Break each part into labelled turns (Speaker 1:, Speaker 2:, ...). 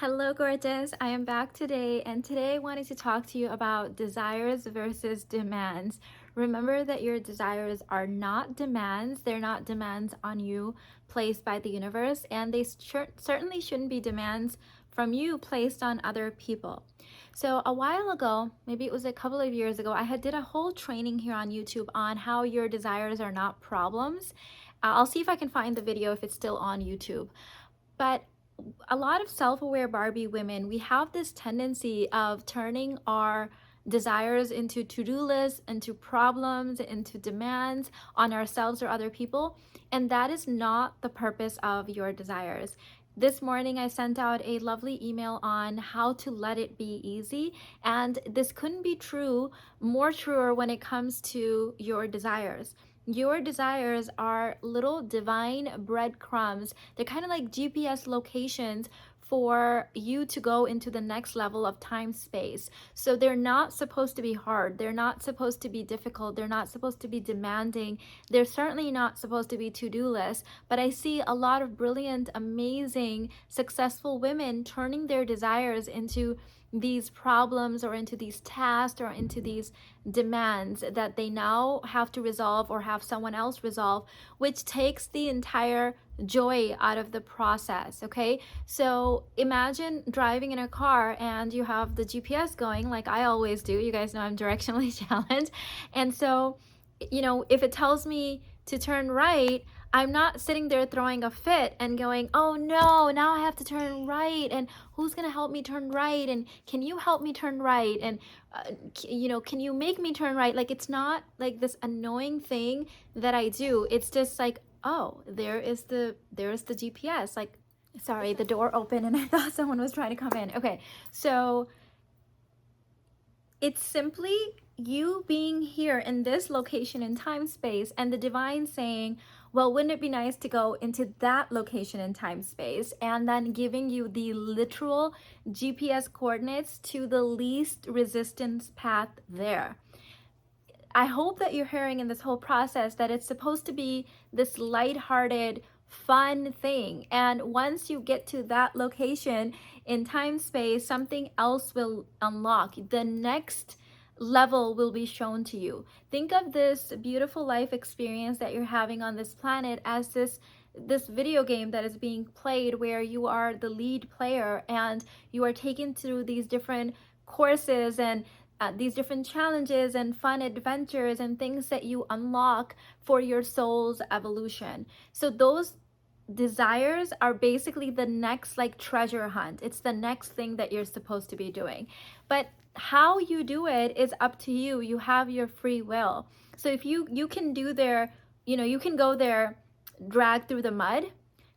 Speaker 1: Hello, gorgeous. I am back today, and today I wanted to talk to you about desires versus demands. Remember that your desires are not demands. They're not demands on you placed by the universe, and they certainly shouldn't be demands from you placed on other people. So a while ago, maybe it was a couple of years ago, I did a whole training here on YouTube on how your desires are not problems. I'll see if I can find the video if it's still on YouTube. But a lot of self-aware Barbie women, we have this tendency of turning our desires into to-do lists, into problems, into demands on ourselves or other people, and that is not the purpose of your desires. This morning I sent out a lovely email on how to let it be easy, and this couldn't be more truer when it comes to your desires. Your desires are little divine breadcrumbs. They're kind of like GPS locations for you to go into the next level of time space. So they're not supposed to be hard. They're not supposed to be difficult. They're not supposed to be demanding. They're certainly not supposed to be to-do lists. But I see a lot of brilliant, amazing, successful women turning their desires into these problems or into these tasks or into these demands that they now have to resolve or have someone else resolve, which takes the entire joy out of the process. Okay, so imagine driving in a car and you have the GPS going, like I always do. You guys know I'm directionally challenged, and so if it tells me to turn right, I'm not sitting there throwing a fit and going, oh no, now I have to turn right, and who's gonna help me turn right, and can you help me turn right, and can you make me turn right? Like, it's not like this annoying thing that I do. It's just like, oh, there's the GPS. Like, sorry, the door opened and I thought someone was trying to come in. Okay, so it's simply you being here in this location in time space and the divine saying, well, wouldn't it be nice to go into that location in time space, and then giving you the literal GPS coordinates to the least resistance path there. I hope that you're hearing in this whole process that it's supposed to be this lighthearted, fun thing. And once you get to that location in time space, something else will unlock. The next level will be shown to you. Think of this beautiful life experience that you're having on this planet as this video game that is being played, where you are the lead player and you are taken through these different courses and these different challenges and fun adventures and things that you unlock for your soul's evolution. So those desires are basically the next like treasure hunt. It's the next thing that you're supposed to be doing. But how you do it is up to you. You have your free will. So if you can do there, you can go there dragged through the mud.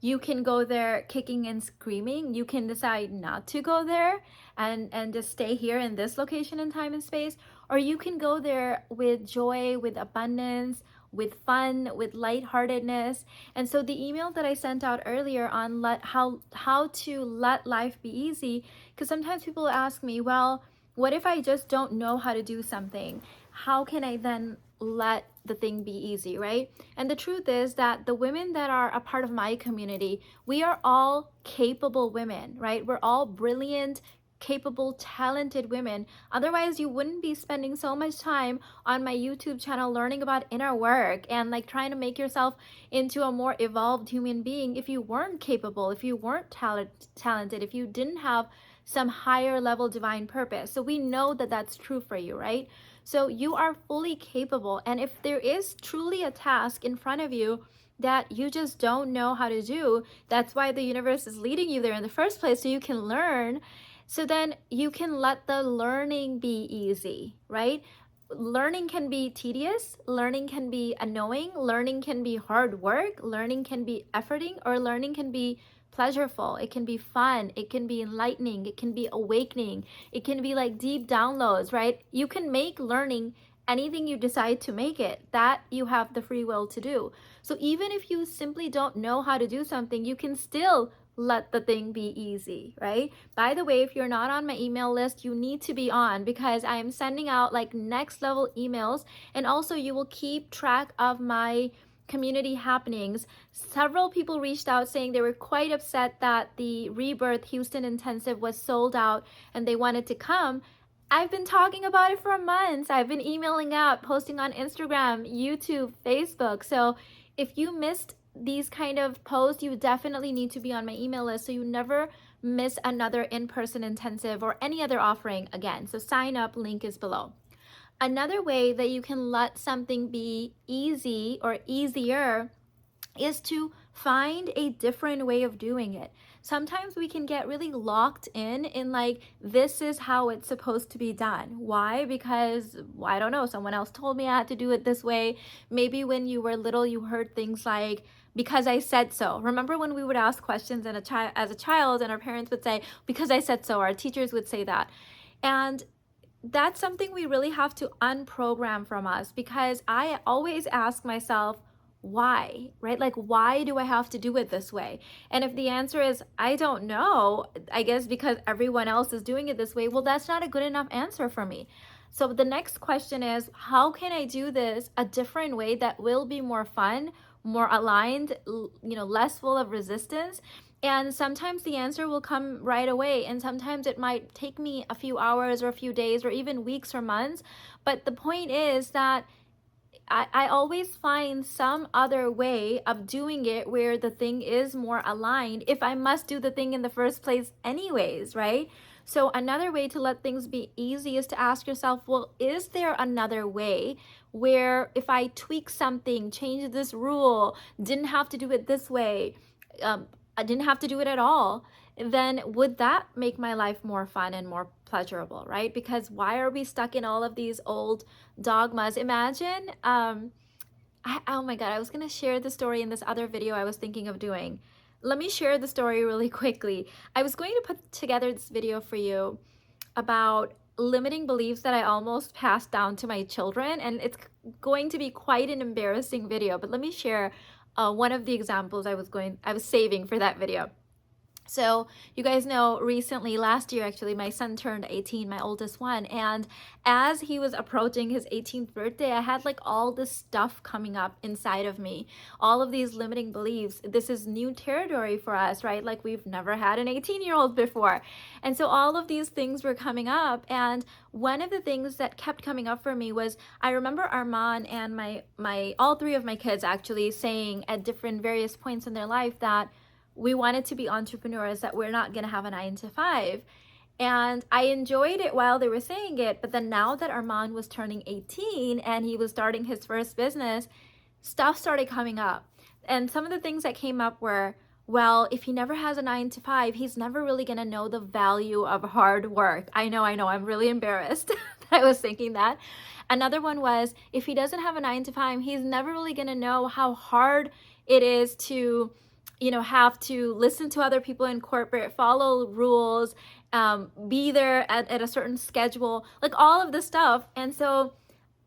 Speaker 1: You can go there kicking and screaming. You can decide not to go there and just stay here in this location in time and space. Or you can go there with joy, with abundance, with fun, with lightheartedness. And so the email that I sent out earlier on how to let life be easy, because sometimes people ask me, well, what if I just don't know how to do something? How can I then let the thing be easy, right? And the truth is that the women that are a part of my community, we are all capable women, right? We're all brilliant, capable, talented women. Otherwise, you wouldn't be spending so much time on my YouTube channel learning about inner work and like trying to make yourself into a more evolved human being if you weren't capable, if you weren't talented, if you didn't have some higher level divine purpose. So we know that that's true for you, right? So you are fully capable. And if there is truly a task in front of you that you just don't know how to do, that's why the universe is leading you there in the first place, so you can learn. So then you can let the learning be easy, right? Learning can be tedious, learning can be annoying, learning can be hard work, learning can be efforting, or learning can be pleasureful. It can be fun, it can be enlightening, it can be awakening, it can be like deep downloads, right? You can make learning anything you decide to make it. That you have the free will to do. So even if you simply don't know how to do something, you can still let the thing be easy, right? By the way, if you're not on my email list, you need to be on, because I am sending out like next level emails, and also you will keep track of my community happenings, several people reached out saying they were quite upset that the Rebirth Houston Intensive was sold out and they wanted to come. I've been talking about it for months. I've been emailing out, posting on Instagram, YouTube, Facebook. So if you missed these kind of posts, you definitely need to be on my email list so you never miss another in-person intensive or any other offering again. So sign up, link is below. Another way that you can let something be easy or easier is to find a different way of doing it. Sometimes we can get really locked in like, this is how it's supposed to be done. Why? Because, I don't know, someone else told me I had to do it this way. Maybe when you were little, you heard things like, because I said so. Remember when we would ask questions as a child and our parents would say, because I said so, our teachers would say that. And that's something we really have to unprogram from us, because I always ask myself, why, right? Like, why do I have to do it this way? And if the answer is, I don't know, I guess because everyone else is doing it this way, well, that's not a good enough answer for me. So the next question is, how can I do this a different way that will be more fun, more aligned, less full of resistance? And sometimes the answer will come right away, and sometimes it might take me a few hours or a few days or even weeks or months. But the point is that I always find some other way of doing it where the thing is more aligned if I must do the thing in the first place anyways, right? So another way to let things be easy is to ask yourself, well, is there another way where if I tweak something, change this rule, didn't have to do it this way, I didn't have to do it at all, then would that make my life more fun and more pleasurable, right? Because why are we stuck in all of these old dogmas? Imagine, oh my God, I was gonna share the story in this other video I was thinking of doing. Let me share the story really quickly. I was going to put together this video for you about limiting beliefs that I almost passed down to my children, and it's going to be quite an embarrassing video, but let me share one of the examples I was saving for that video. So you guys know recently, last year actually, my son turned 18, my oldest one. And as he was approaching his 18th birthday, I had like all this stuff coming up inside of me, all of these limiting beliefs. This is new territory for us, right? Like we've never had an 18-year-old before. And so all of these things were coming up. And one of the things that kept coming up for me was, I remember Armand and all three of my kids actually saying at different various points in their life that we wanted to be entrepreneurs, that we're not going to have a 9-to-5. And I enjoyed it while they were saying it. But then now that Armand was turning 18 and he was starting his first business, stuff started coming up. And some of the things that came up were, well, if he never has a 9-to-5, he's never really going to know the value of hard work. I know, I'm really embarrassed that I was thinking that. Another one was, if he doesn't have a 9-to-5, he's never really going to know how hard it is to have to listen to other people in corporate, follow rules, be there at a certain schedule, like all of this stuff. And so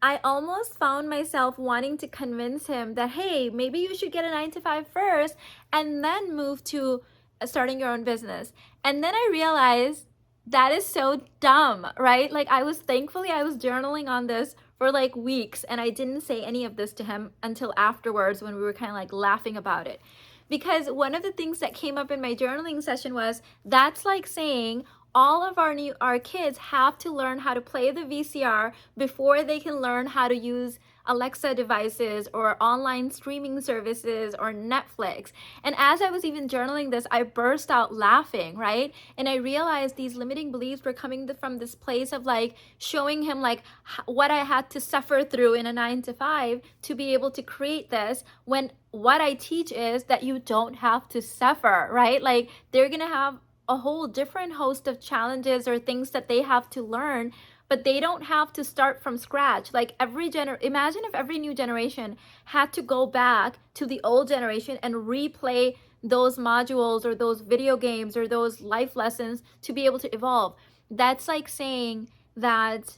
Speaker 1: I almost found myself wanting to convince him that, hey, maybe you should get a 9-to-5 first and then move to starting your own business. And then I realized that is so dumb, right? Like I was journaling on this for like weeks, and I didn't say any of this to him until afterwards when we were kind of like laughing about it. Because one of the things that came up in my journaling session was, that's like saying all of our kids have to learn how to play the VCR before they can learn how to use Alexa devices or online streaming services or Netflix. And as I was even journaling this, I burst out laughing, right? And I realized these limiting beliefs were coming from this place of like showing him like what I had to suffer through in a 9-to-5 to be able to create this, when what I teach is that you don't have to suffer, right? Like they're gonna have a whole different host of challenges or things that they have to learn, but they don't have to start from scratch. Like imagine if every new generation had to go back to the old generation and replay those modules or those video games or those life lessons to be able to evolve. That's like saying that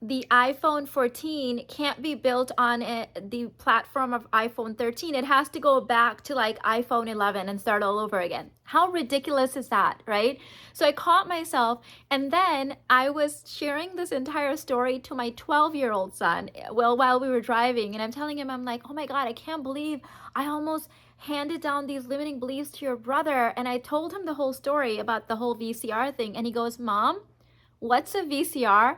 Speaker 1: the iPhone 14 can't be built on the platform of iPhone 13. It has to go back to like iPhone 11 and start all over again. How ridiculous is that, right? So I caught myself, and then I was sharing this entire story to my 12-year-old son, well, while we were driving, and I'm telling him, I'm like, oh my God, I can't believe I almost handed down these limiting beliefs to your brother. And I told him the whole story about the whole VCR thing, and he goes, Mom, what's a VCR?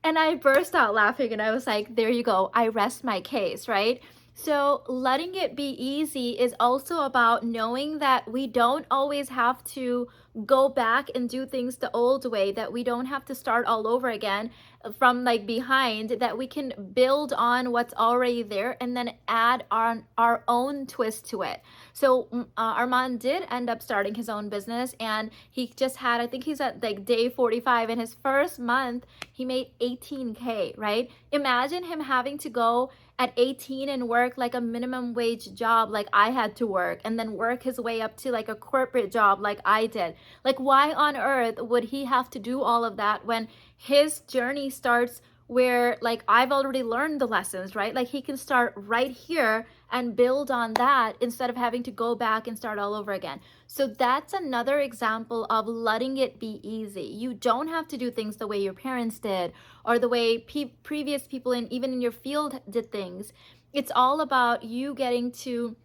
Speaker 1: And I burst out laughing and I was like, there you go. I rest my case, right? So letting it be easy is also about knowing that we don't always have to go back and do things the old way, that we don't have to start all over again from like behind, that we can build on what's already there and then add on our own twist to it. So Armand did end up starting his own business, and he just had, I think he's at like day 45. In his first month, he made 18K, right? Imagine him having to go at 18 and work like a minimum wage job like I had to work, and then work his way up to like a corporate job like I did. Like, why on earth would he have to do all of that when his journey starts where like I've already learned the lessons, right? Like he can start right here and build on that instead of having to go back and start all over again. So that's another example of letting it be easy. You don't have to do things the way your parents did or the way previous people in even in your field did things. It's all about you getting to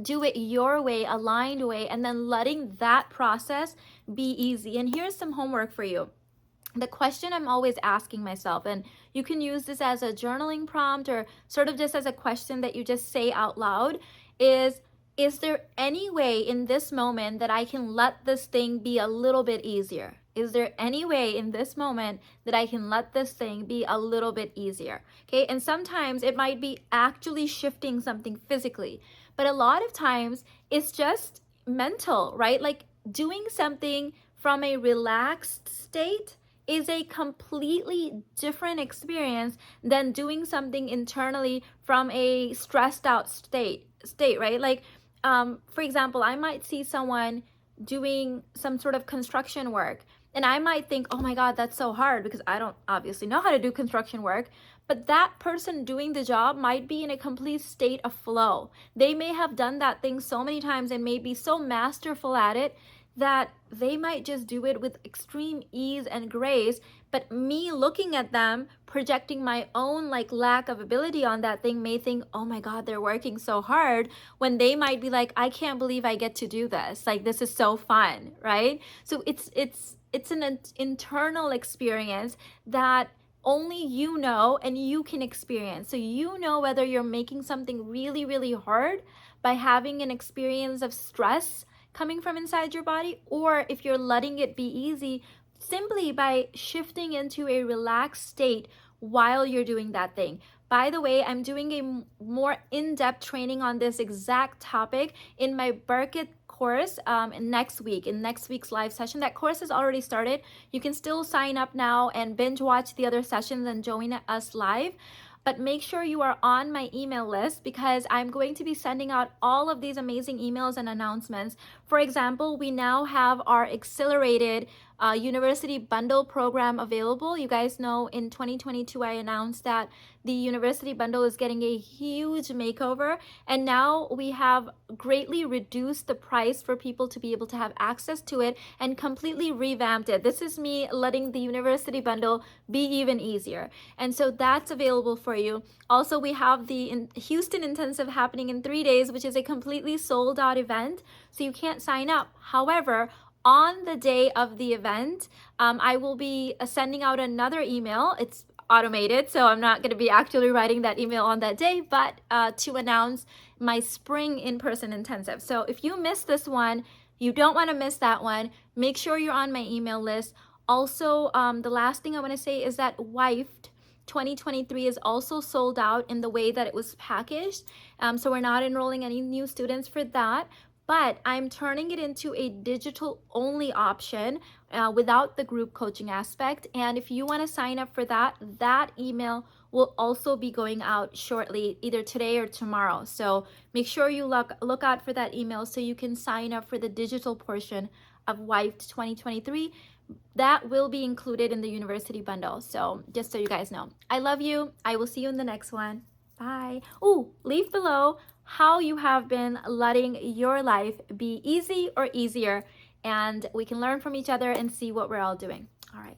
Speaker 1: do it your way, aligned way, and then letting that process be easy. And here's some homework for you. The question I'm always asking myself, and you can use this as a journaling prompt or sort of just as a question that you just say out loud, is there any way in this moment that I can let this thing be a little bit easier? Is there any way in this moment that I can let this thing be a little bit easier? Okay, and sometimes it might be actually shifting something physically, but a lot of times it's just mental, right? Like doing something from a relaxed state is a completely different experience than doing something internally from a stressed out state, right? Like for example, I might see someone doing some sort of construction work, and I might think, oh my God, that's so hard, because I don't obviously know how to do construction work. But that person doing the job might be in a complete state of flow. They may have done that thing so many times and may be so masterful at it that they might just do it with extreme ease and grace. But me looking at them, projecting my own like lack of ability on that thing, may think, oh my God, they're working so hard, when they might be like, I can't believe I get to do this. Like, this is so fun, right? So it's an internal experience that only you know and you can experience. So you know whether you're making something really, really hard by having an experience of stress coming from inside your body, or if you're letting it be easy simply by shifting into a relaxed state while you're doing that thing. By the way, I'm doing a more in-depth training on this exact topic in my Burkett course in next week's live session. That course has already started. You can still sign up now and binge watch the other sessions and join us live. But make sure you are on my email list, because I'm going to be sending out all of these amazing emails and announcements. For example, we now have our accelerated university bundle program available. You guys know in 2022, I announced that the university bundle is getting a huge makeover, and now we have greatly reduced the price for people to be able to have access to it and completely revamped it. This is me letting the university bundle be even easier. And so that's available for you. Also, we have the Houston Intensive happening in 3 days, which is a completely sold out event, so you can't sign up. However, on the day of the event, I will be sending out another email. It's automated, so I'm not going to be actually writing that email on that day, but to announce my spring in-person intensive. So if you missed this one, you don't want to miss that one. Make sure you're on my email list. Also, the last thing I want to say is that WIFT 2023 is also sold out in the way that it was packaged. So we're not enrolling any new students for that. But I'm turning it into a digital only option without the group coaching aspect. And if you want to sign up for that, that email will also be going out shortly, either today or tomorrow. So make sure you look out for that email so you can sign up for the digital portion of WIFT 2023. that will be included in the university bundle. So just so you guys know, I love you. I will see you in the next one. Bye. Oh, leave below how you have been letting your life be easy or easier, and we can learn from each other and see what we're all doing. All right.